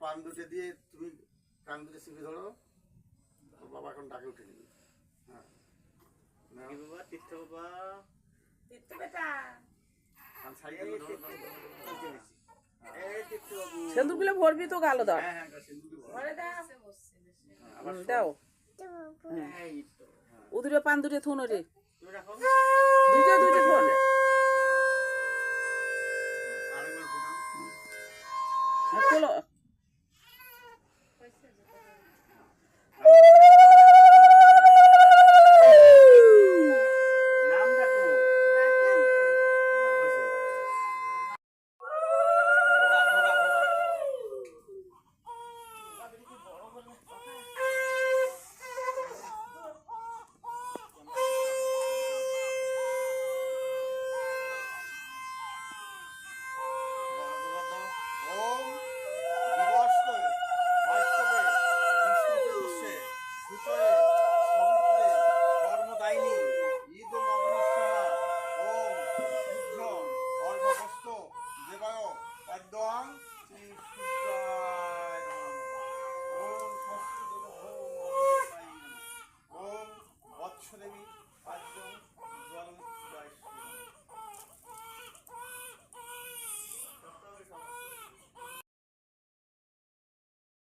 পান দুটো দিয়ে তুমি কান দুটো চিপে ধরো, তোর বাবা এখন ডাকে উঠে নিবি। হ্যাঁ বাবা, তীর্থ বাবা, তীর্থ বেটা, কান সাইড করে ধরো, সিঁদুর গুলো ভরবি তো গালো দাও। হ্যাঁ হ্যাঁ সিঁদুর ভরে দাও, দাও ও দুটো পান দুটো থুন রে, দুইটা দুইটা থুন। খোলো।